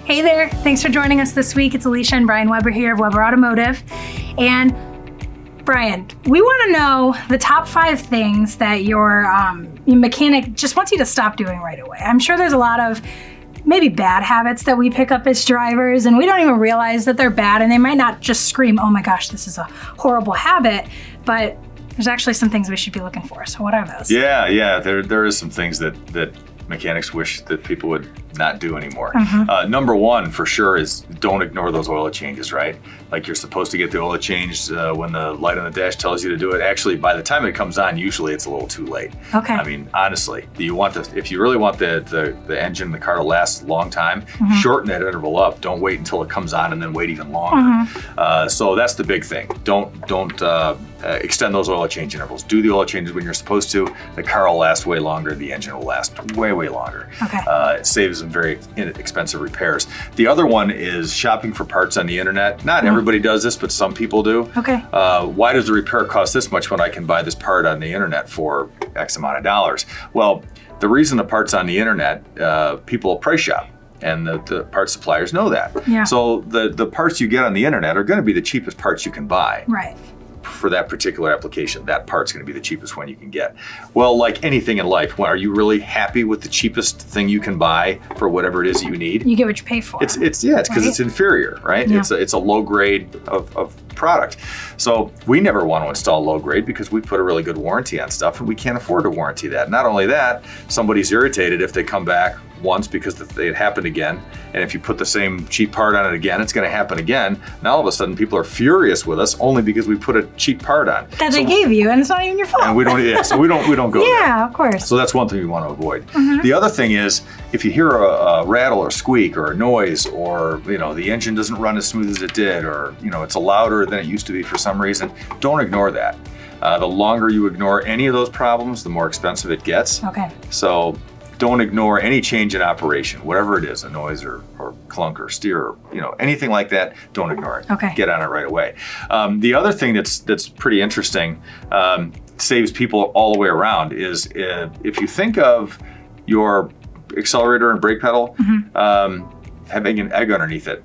Hey there, thanks for joining us this week. It's Alicia and Brian Weber here of Weber Automotive. And Brian, we want to know the top 5 things that your mechanic just wants you to stop doing right away. I'm sure there's a lot of maybe bad habits that we pick up as drivers and we don't even realize that they're bad, and they might not just scream, oh my gosh, this is a horrible habit, but there's actually some things we should be looking for. So what are those? Yeah, there is some things that mechanics wish that people would not do anymore. Number one for sure is don't ignore those oil changes, right? Like you're supposed to get the oil changed when the light on the dash tells you to do it. Actually, by the time it comes on, usually it's a little too late. Okay. I mean, honestly, if you really want the engine, the car to last a long time, shorten that interval up. Don't wait until it comes on and then wait even longer. So that's the big thing. Don't extend those oil change intervals. Do the oil changes when you're supposed to. The car will last way longer. The engine will last way longer. Okay. It saves some very inexpensive repairs. The other one is shopping for parts on the internet. Not everybody does this, but some people do. Okay. Why does the repair cost this much when I can buy this part on the internet for X amount of dollars? Well, the reason the parts on the internet, people price shop. And the parts suppliers know that. Yeah. So the parts you get on the internet are going to be the cheapest parts you can buy. Right. For that particular application, that part's going to be the cheapest one you can get. Well, like anything in life, are you really happy with the cheapest thing you can buy for whatever it is that you need? You get what you pay for. It's because it's inferior, right? Yeah. It's a low grade of product. So we never want to install low grade because we put a really good warranty on stuff and we can't afford to warranty that. Not only that, somebody's irritated if they come back once because it happened again, and if you put the same cheap part on it again, it's going to happen again. Now all of a sudden people are furious with us only because we put a cheap part on that they gave you, and it's not even your fault. And we don't go there. Yeah, of course. So that's one thing we want to avoid. The other thing is if you hear a rattle or squeak or a noise, or the engine doesn't run as smooth as it did, or it's louder than it used to be for some reason, don't ignore that. The longer you ignore any of those problems, the more expensive it gets. Okay. So don't ignore any change in operation, whatever it is, a noise or clunk or steer, or anything like that. Don't ignore it. Okay. Get on it right away. The other thing that's pretty interesting, saves people all the way around, is if you think of your accelerator and brake pedal having an egg underneath it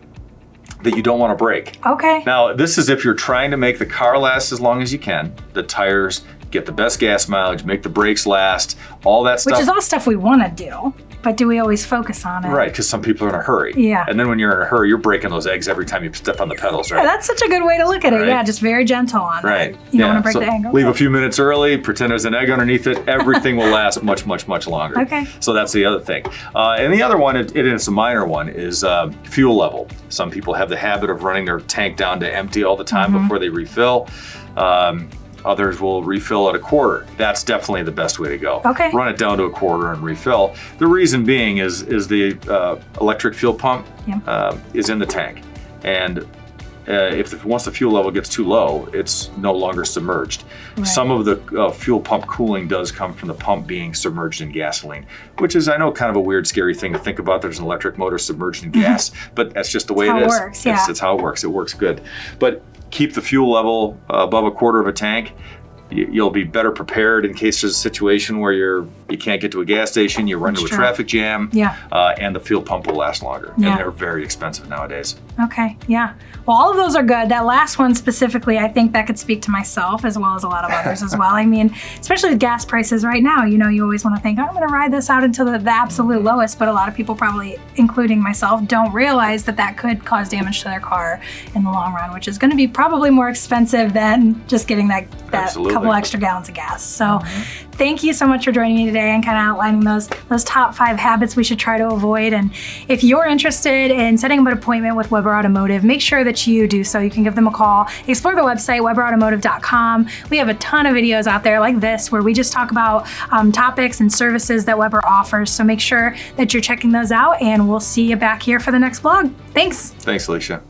that you don't want to break. Okay. Now, this is if you're trying to make the car last as long as you can, the tires get the best gas mileage, make the brakes last, all that stuff. Which is all stuff we want to do, but do we always focus on it? Right, because some people are in a hurry. Yeah. And then when you're in a hurry, you're breaking those eggs every time you step on the pedals, right? Yeah, that's such a good way to look at it. Right. Yeah, just very gentle on Right. it. You don't want to break So the angle. leave a few minutes early, pretend there's an egg underneath it. Everything will last much longer. Okay. So that's the other thing. And the other one, it's a minor one, is fuel level. Some people have the habit of running their tank down to empty all the time before they refill. Others will refill at a quarter. That's definitely the best way to go. Okay. Run it down to a quarter and refill. The reason being is the electric fuel pump is in the tank. And once the fuel level gets too low, it's no longer submerged. Right. Some of the fuel pump cooling does come from the pump being submerged in gasoline, which is, I know, kind of a weird, scary thing to think about. There's an electric motor submerged in gas, but that's just the way it is. Works, yeah. It's how it works. It works good. But keep the fuel level above a quarter of a tank. You'll be better prepared in case there's a situation where you can't get to a gas station, you run into a traffic jam, and the fuel pump will last longer. Yeah. And they're very expensive nowadays. Okay, yeah. Well, all of those are good. That last one specifically, I think that could speak to myself as well as a lot of others as well. I mean, especially with gas prices right now, you always want to think, I'm going to ride this out until the absolute lowest, but a lot of people probably, including myself, don't realize that could cause damage to their car in the long run, which is going to be probably more expensive than just getting that couple extra gallons of gas. So thank you so much for joining me today and kind of outlining those top 5 habits we should try to avoid. And if you're interested in setting up an appointment with Weber Automotive, make sure that you do so. You can give them a call. Explore the website, weberautomotive.com. We have a ton of videos out there like this where we just talk about topics and services that Weber offers. So make sure that you're checking those out, and we'll see you back here for the next vlog. Thanks. Thanks, Alicia.